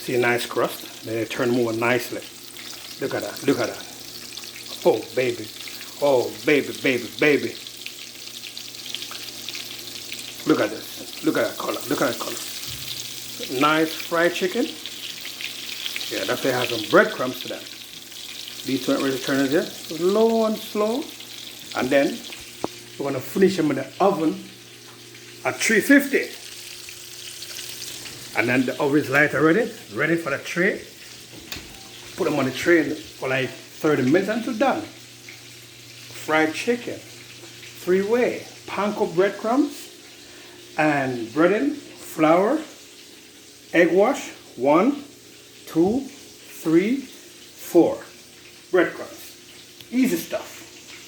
See a nice crust? Then they turn them over nicely. Look at that, look at that. Oh baby, oh baby, baby, baby. Look at this, look at that color, look at that color. Nice fried chicken. Yeah, that's why it has some breadcrumbs to them. These two are ready to turn it there, slow and slow. And then we're gonna finish them in the oven at 350. And then the oven is light already, ready for the tray. Put them on the tray for like 30 minutes until done. Fried chicken, 3-way, panko breadcrumbs, and breading, flour, egg wash, 1, 2, 3, 4. Breadcrumbs. Easy stuff.